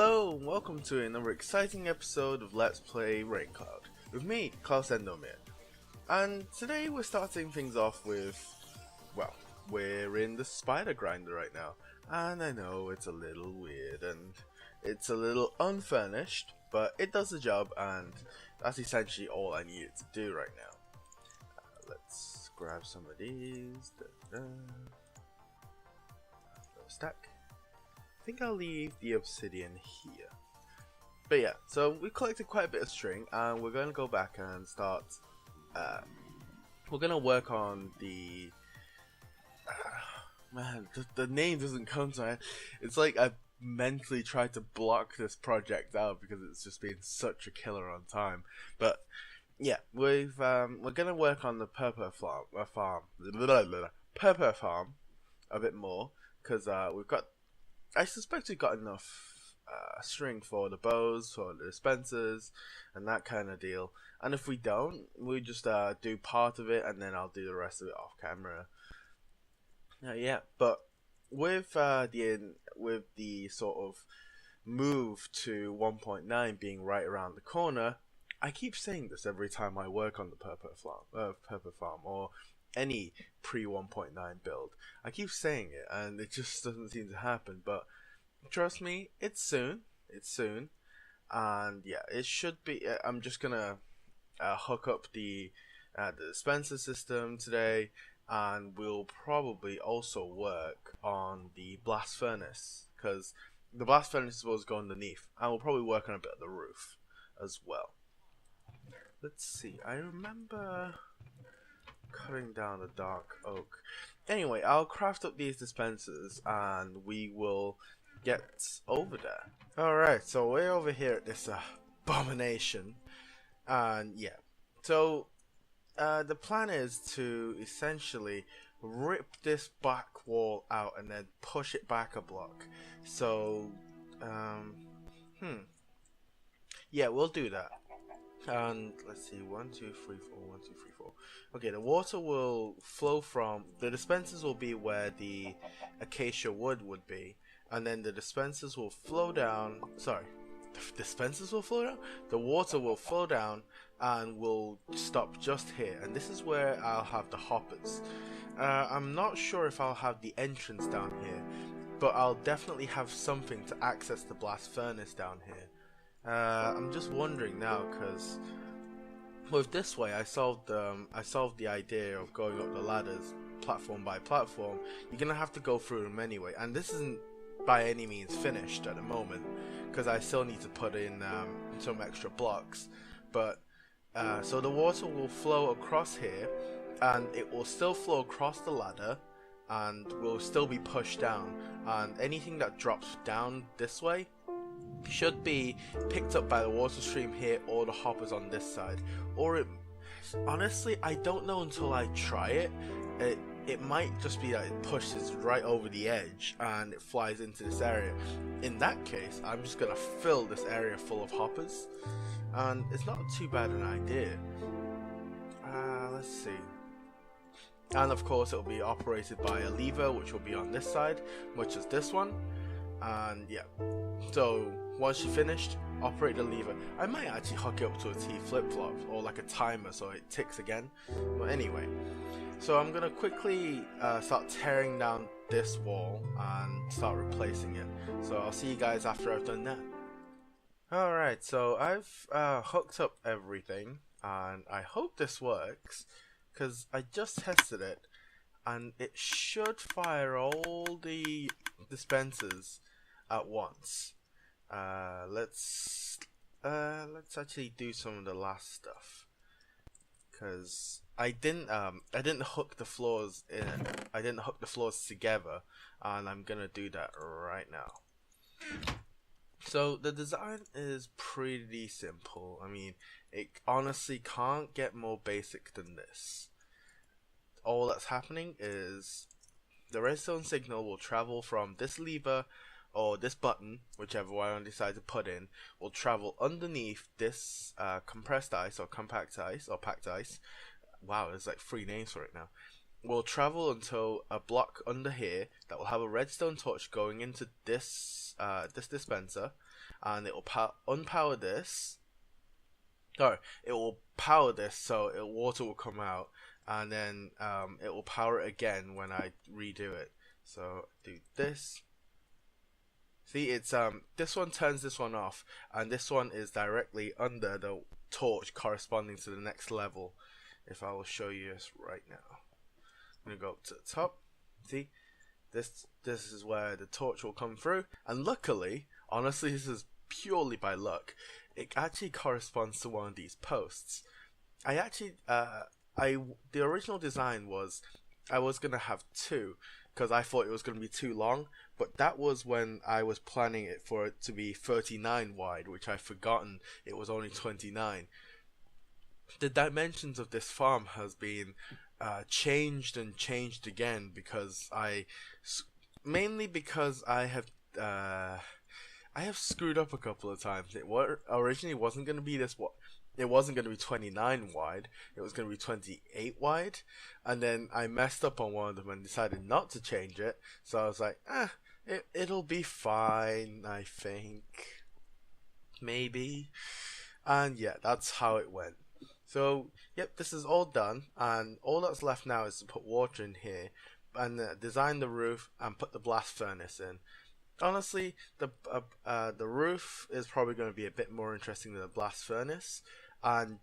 Hello and welcome to another exciting episode of Let's Play Raincloud with me, Klaus Endomere. And today we're starting things off with, well, we're in the spider grinder right now. And I know it's a little weird and it's a little unfurnished, but it does the job and that's essentially all I needed to do right now. Let's grab some of these. Stack. I think I'll leave the obsidian here. But yeah, so we collected quite a bit of string and we're going to go back and start, we're going to work on the, man, the name doesn't come to mind. It's like I mentally tried to block this project out because it's just been such a killer on time. But yeah, we're going to work on the Purpur farm a bit more because we've got, I suspect we've got enough string for the bows, for the dispensers, and that kind of deal. And if we don't, we just do part of it, and then I'll do the rest of it off camera. Yeah, but with the sort of move to 1.9 being right around the corner, I keep saying this every time I work on the Purpur farm, or any pre 1.9 build. I keep saying it and it just doesn't seem to happen, but trust me, it's soon, and yeah, it should be. I'm just gonna hook up the dispenser system today, and we'll probably also work on the blast furnace, because the blast furnace is supposed to go underneath, and we'll probably work on a bit of the roof as well. Let's see, I remember cutting down the dark oak. Anyway, I'll craft up these dispensers and we will get over there. Alright, so we're over here at this abomination. And yeah, so the plan is to essentially rip this back wall out and then push it back a block. So, yeah, we'll do that. And let's see, 1, 2, 3, 4, 1, 2, 3, 4. Okay, the water will flow from the dispensers will be where the acacia wood would be, and then the dispensers will flow down. Sorry, the dispensers will flow down. The water will flow down and will stop just here, and this is where I'll have the hoppers. I'm not sure if I'll have the entrance down here, but I'll definitely have something to access the blast furnace down here. I'm just wondering now, because with this way I solved the idea of going up the ladders platform by platform. You're gonna have to go through them anyway, and this isn't by any means finished at the moment because I still need to put in some extra blocks. But so the water will flow across here, and it will still flow across the ladder and will still be pushed down, and anything that drops down this way should be picked up by the water stream here or the hoppers on this side. Or it, honestly, I don't know until I try it. It might just be that it pushes right over the edge and it flies into this area. In that case, I'm just gonna fill this area full of hoppers, and it's not too bad an idea. Let's see. And of course it'll be operated by a lever, which will be on this side, which is this one. And yeah, so once you're finished, operate the lever. I might actually hook it up to a T flip-flop or like a timer so it ticks again. But anyway, so I'm gonna quickly start tearing down this wall and start replacing it. So I'll see you guys after I've done that. Alright, so I've hooked up everything and I hope this works, because I just tested it and it should fire all the dispensers at once. Let's actually do some of the last stuff, because I didn't hook the floors in. I didn't hook the floors together, and I'm gonna do that right now. So the design is pretty simple. I mean, it honestly can't get more basic than this. All that's happening is the redstone signal will travel from this lever or this button, whichever one I decide to put in, will travel underneath this compressed ice or compact ice or packed ice. Wow, there's like 3 names for it now. Will travel until a block under here that will have a redstone torch going into this this dispenser, and it will unpower this. Sorry, it will power this, so water will come out, and then it will power it again when I redo it. So do this. See, it's this one turns this one off, and this one is directly under the torch corresponding to the next level. If I will show you this right now, I'm gonna go up to the top. See, this is where the torch will come through, and luckily, honestly, this is purely by luck, it actually corresponds to one of these posts. I actually the original design was I was gonna have two because I thought it was gonna be too long, but that was when I was planning it for it to be 39 wide, which I've forgotten it was only 29. The dimensions of this farm has been changed and changed again because mainly because I have screwed up a couple of times. It originally wasn't going to be this. It wasn't going to be 29 wide. It was going to be 28 wide, and then I messed up on one of them and decided not to change it. So I was like, it'll be fine. I think maybe, and yeah, that's how it went. So yep, this is all done, and all that's left now is to put water in here and design the roof and put the blast furnace in. Honestly, the roof is probably going to be a bit more interesting than the blast furnace, and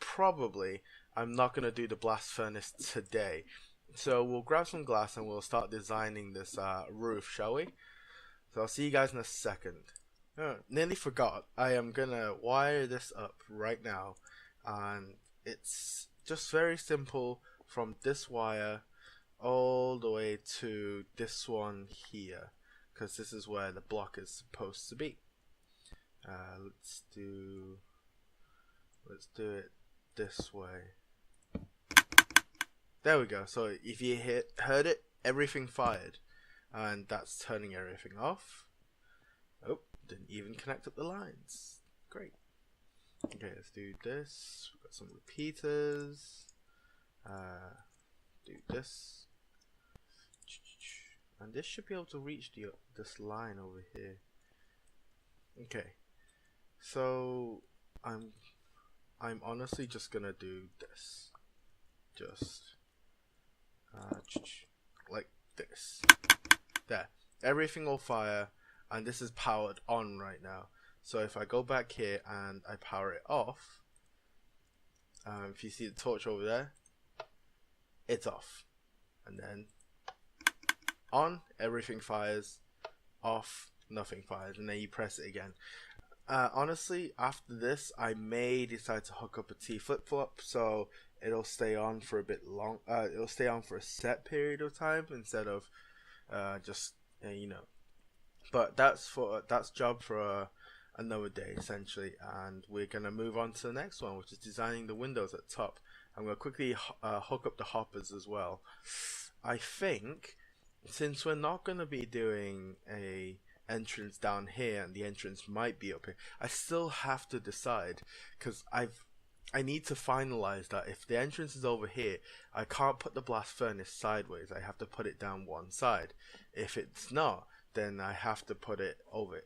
probably I'm not going to do the blast furnace today. So we'll grab some glass and we'll start designing this roof, shall we? So I'll see you guys in a second. Nearly forgot. I am going to wire this up right now, and it's just very simple from this wire all the way to this one here, because this is where the block is supposed to be. Let's do it this way. There we go. So if you heard it, everything fired, and that's turning everything off. Oh, didn't even connect up the lines. Great. Okay, let's do this. We've got some repeaters. Do this. And this should be able to reach this line over here. Okay, so I'm honestly just gonna do this, just like this. There, everything will fire, and this is powered on right now. So if I go back here and I power it off, if you see the torch over there, it's off, and then on, everything fires, off, nothing fires, and then you press it again. Honestly, after this, I may decide to hook up a T flip-flop, so it'll stay on for a bit long. It'll stay on for a set period of time instead of just you know. But that's job for another day essentially, and we're gonna move on to the next one, which is designing the windows at the top. I'm gonna quickly hook up the hoppers as well. I think, since we're not going to be doing a entrance down here and the entrance might be up here, I still have to decide, because I need to finalize that. If the entrance is over here, I can't put the blast furnace sideways. I have to put it down one side. If it's not, then I have to put it over.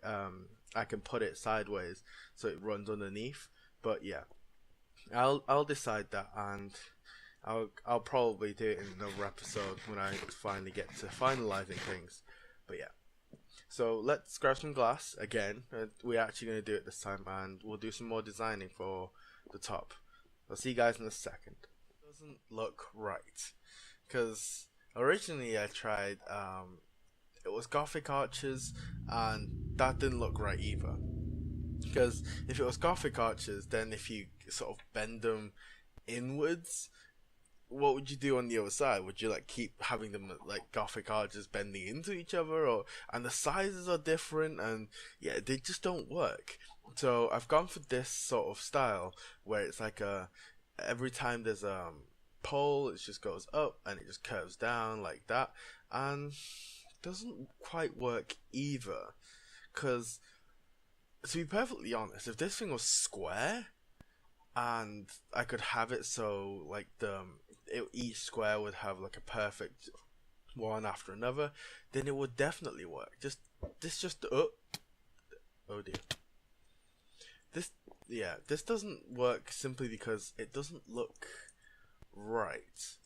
I can put it sideways so it runs underneath. But yeah, I'll decide that, and I'll probably do it in another episode when I finally get to finalizing things. But yeah, so let's grab some glass again. We're actually going to do it this time, and we'll do some more designing for the top. I'll see you guys in a second. It doesn't look right, because originally I tried it was Gothic arches, and that didn't look right either. Because if it was Gothic arches, then if you sort of bend them inwards, what would you do on the other side? Would you like keep having them like Gothic arches bending into each other, and the sizes are different, and yeah, they just don't work. So I've gone for this sort of style where it's like every time there's a pole, it just goes up and it just curves down like that, and doesn't quite work either. Because to be perfectly honest, if this thing was square and I could have it so like each square would have like a perfect one after another, then it would definitely work. Just Oh dear. This, yeah, this doesn't work simply because it doesn't look right.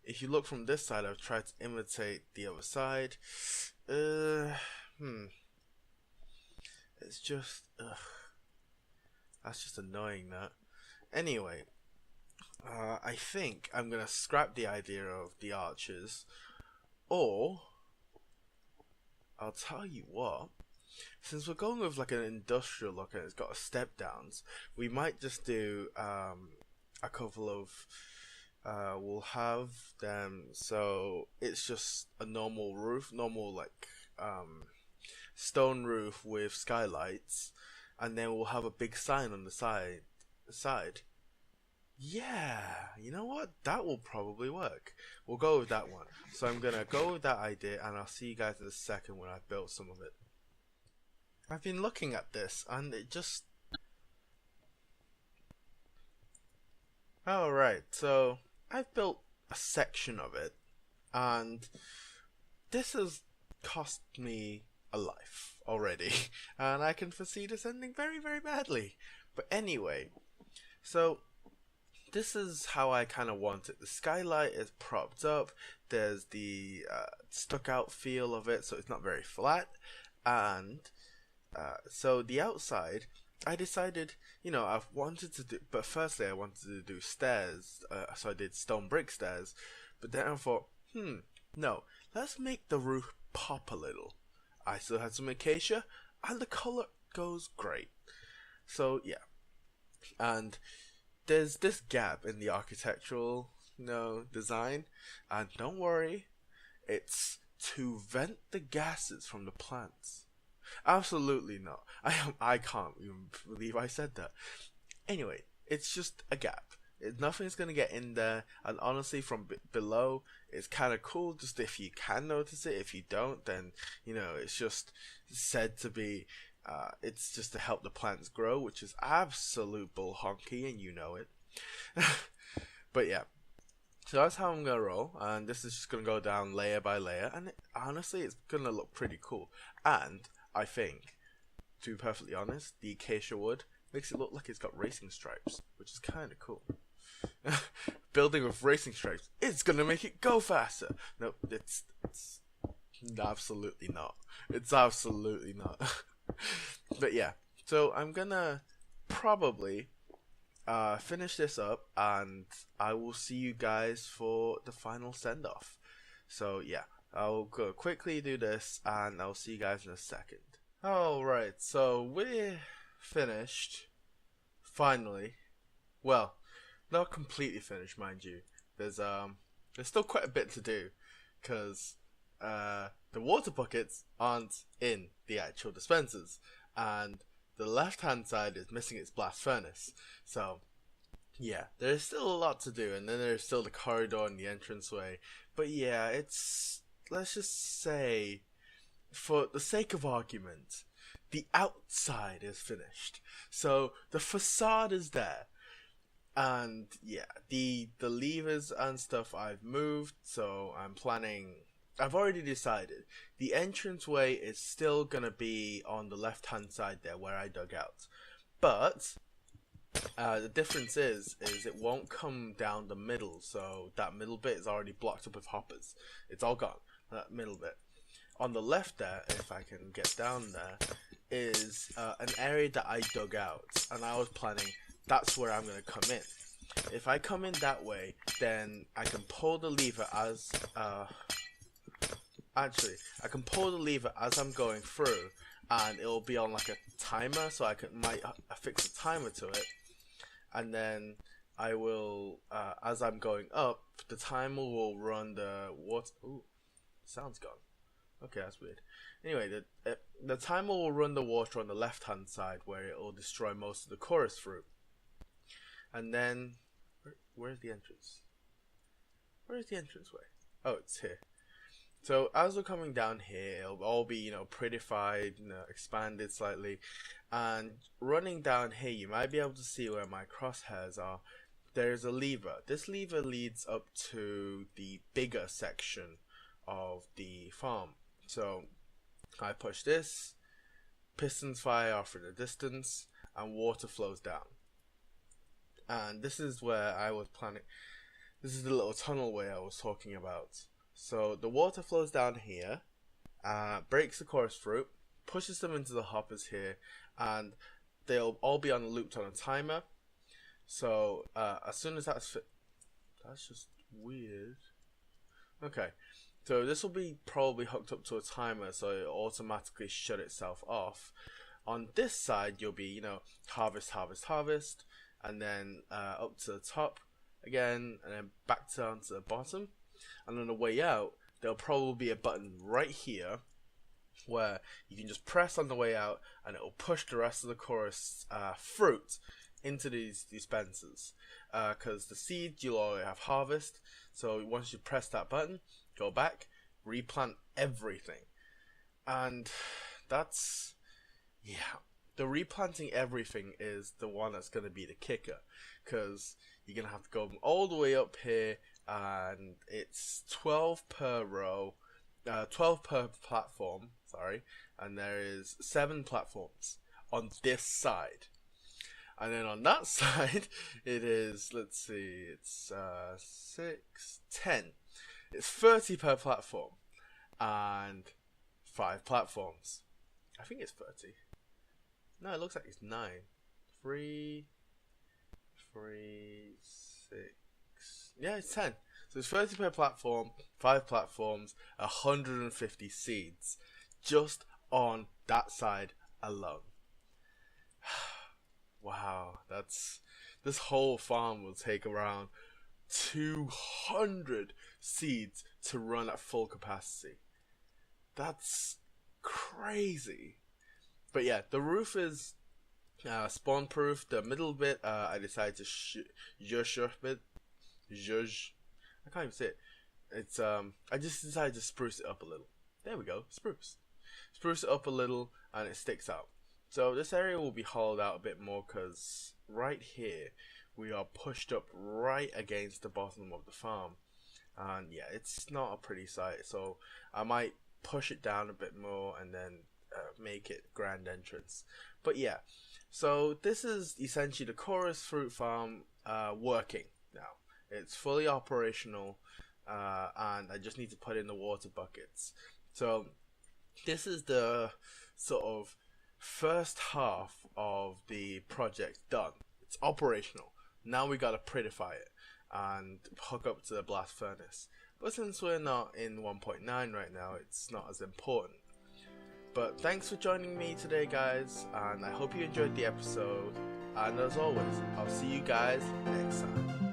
If you look from this side, I've tried to imitate the other side. It's just, that's just annoying, that. Anyway, I think I'm gonna scrap the idea of the arches, or I'll tell you what. Since we're going with like an industrial look and it's got a step downs, we might just do a couple of. We'll have them so it's just a normal roof, normal like stone roof with skylights, and then we'll have a big sign on the side. Yeah, you know what? That will probably work. We'll go with that one. So I'm gonna go with that idea, and I'll see you guys in a second when I've built some of it. I've been looking at this, and it just... Alright, so I've built a section of it, and this has cost me a life already, and I can foresee this ending very, very badly. But anyway, so this is how I kind of want it. The skylight is propped up, there's the stuck out feel of it, so it's not very flat, and so the outside, I decided, you know, I've wanted to do, but firstly I wanted to do stairs, so I did stone brick stairs, but then I thought, no, let's make the roof pop a little. I still had some acacia, and the color goes great. So yeah, and there's this gap in the architectural, design, and don't worry, it's to vent the gases from the plants. Absolutely not. I can't even believe I said that. Anyway, it's just a gap. Nothing's gonna get in there, and honestly, from below, it's kind of cool. Just if you can notice it. If you don't, then it's just said to be. It's just to help the plants grow, which is absolute bull honky, and you know it. But yeah, so that's how I'm gonna roll, and this is just gonna go down layer by layer, and honestly, it's gonna look pretty cool. And I think, to be perfectly honest, the acacia wood makes it look like it's got racing stripes, which is kind of cool. Building with racing stripes, it's gonna make it go faster. No, it's absolutely not. It's absolutely not. But yeah, so I'm gonna probably finish this up, and I will see you guys for the final send-off. So yeah, I'll go quickly do this, and I'll see you guys in a second. Alright, so we're finished. Finally. Well, not completely finished, mind you. There's still quite a bit to do, because the water buckets aren't in the actual dispensers, and the left hand side is missing its blast furnace. So yeah, there's still a lot to do, and then there's still the corridor and the entranceway. But yeah, let's just say, for the sake of argument, the outside is finished. So the facade is there. And yeah, the levers and stuff I've moved, so I've already decided the entranceway is still gonna be on the left hand side there where I dug out. But the difference is it won't come down the middle, so that middle bit is already blocked up with hoppers. It's all gone, that middle bit. On the left there, if I can get down there, is an area that I dug out, and I was planning that's where I'm gonna come in. If I come in that way, then I can pull the lever as actually I can pull the lever as I'm going through, and it'll be on like a timer, so I might affix a timer to it, and then I will as I'm going up, the timer will run the water. Ooh, sound's gone. Okay, that's weird. Anyway, the timer will run the water on the left hand side where it will destroy most of the chorus fruit. And then, where's the entrance? Where's the entranceway? Oh, it's here. So as we're coming down here, it'll all be, prettified, expanded slightly. And running down here, you might be able to see where my crosshairs are. There's a lever. This lever leads up to the bigger section of the farm. So I push this, pistons fire off in the distance, and water flows down. And this is where I was planning. This is the little tunnel way I was talking about. So the water flows down here, breaks the chorus fruit, pushes them into the hoppers here, and they'll all be looped on a timer. So as soon as that's just weird. Okay, so this will be probably hooked up to a timer, so it automatically shut itself off. On this side, you'll be, you know, harvest, harvest, harvest, and then up to the top again, and then back down to the bottom. And on the way out, there'll probably be a button right here where you can just press on the way out, and it will push the rest of the chorus fruit into these dispensers. Because the seeds you'll already have harvest. So once you press that button, go back, replant everything, and that's, yeah. The replanting everything is the one that's going to be the kicker, because you're going to have to go all the way up here, and it's 12 per row, 12 per platform, sorry, and there is 7 platforms on this side. And then on that side, it is, let's see, it's 6, 10. It's 30 per platform, and 5 platforms. I think it's 30. No, it looks like it's 9. 3, 6. Yeah, it's 10. So it's 30 per platform, 5 platforms, 150 seeds, just on that side alone. Wow, this whole farm will take around 200 seeds to run at full capacity. That's crazy. But yeah, the roof is spawn proof. The middle bit, I decided to I can't even say it. It's I just decided to spruce it up a little. There we go, spruce it up a little, and it sticks out. So this area will be hollowed out a bit more, because right here we are pushed up right against the bottom of the farm, and yeah, it's not a pretty sight. So I might push it down a bit more and then make it grand entrance. But yeah, so this is essentially the chorus fruit farm working now. It's fully operational, and I just need to put in the water buckets. So this is the sort of first half of the project done. It's operational. Now we gotta prettify it and hook up to the blast furnace. But since we're not in 1.9 right now, it's not as important. But thanks for joining me today, guys, and I hope you enjoyed the episode. And as always, I'll see you guys next time.